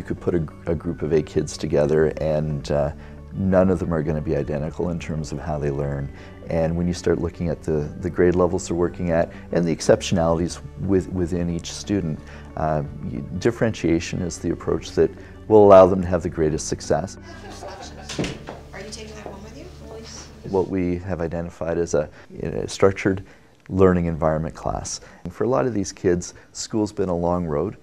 you could put a group of 8 kids together and none of them are going to be identical in terms of how they learn. And when you start looking at the grade levels they're working at and the exceptionalities within each student, differentiation is the approach that will allow them to have the greatest success. Are you taking that home with you? What we have identified as a structured learning environment class. And for a lot of these kids, school's been a long road,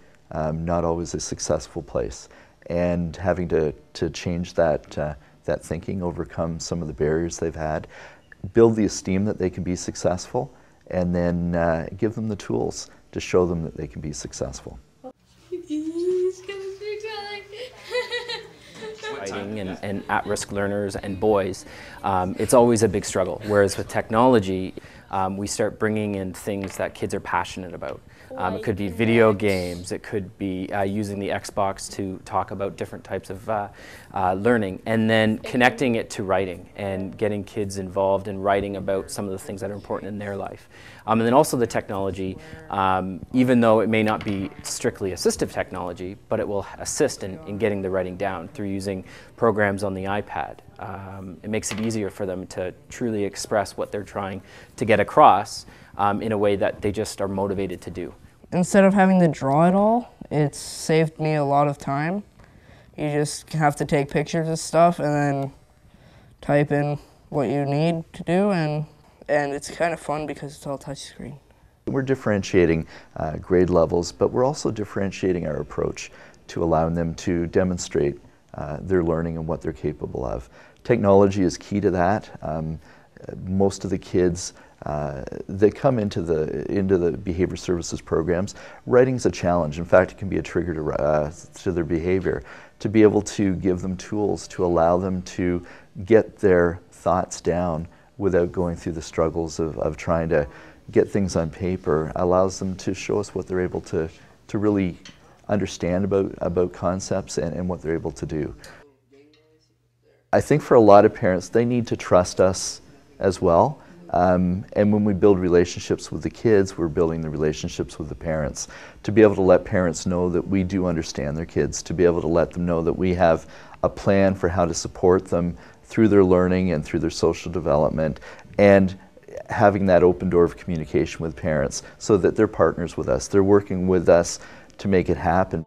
not always a successful place. And having to change that thinking, overcome some of the barriers they've had, build the esteem that they can be successful, and then give them the tools to show them that they can be successful. Writing and at-risk learners and boys, it's always a big struggle. Whereas with technology, we start bringing in things that kids are passionate about. It could be video games, it could be using the Xbox to talk about different types of learning, and then connecting it to writing and getting kids involved in writing about some of the things that are important in their life. And then also the technology, even though it may not be strictly assistive technology, but it will assist in getting the writing down through using programs on the iPad. It makes it easier for them to truly express what they're trying to get across in a way that they just are motivated to do. Instead of having to draw it all, it's saved me a lot of time. You just have to take pictures of stuff and then type in what you need to do, and it's kind of fun because it's all touchscreen. We're differentiating grade levels, but we're also differentiating our approach to allowing them to demonstrate their learning and what they're capable of. Technology is key to that. Most of the kids that come into the behavior services programs, writing's a challenge. In fact, it can be a trigger to their behavior. To be able to give them tools to allow them to get their thoughts down without going through the struggles of trying to get things on paper allows them to show us what they're able to really understand about concepts and what they're able to do. I think for a lot of parents, they need to trust us as well. And when we build relationships with the kids, we're building the relationships with the parents. To be able to let parents know that we do understand their kids, to be able to let them know that we have a plan for how to support them through their learning and through their social development, and having that open door of communication with parents so that they're partners with us. They're working with us to make it happen.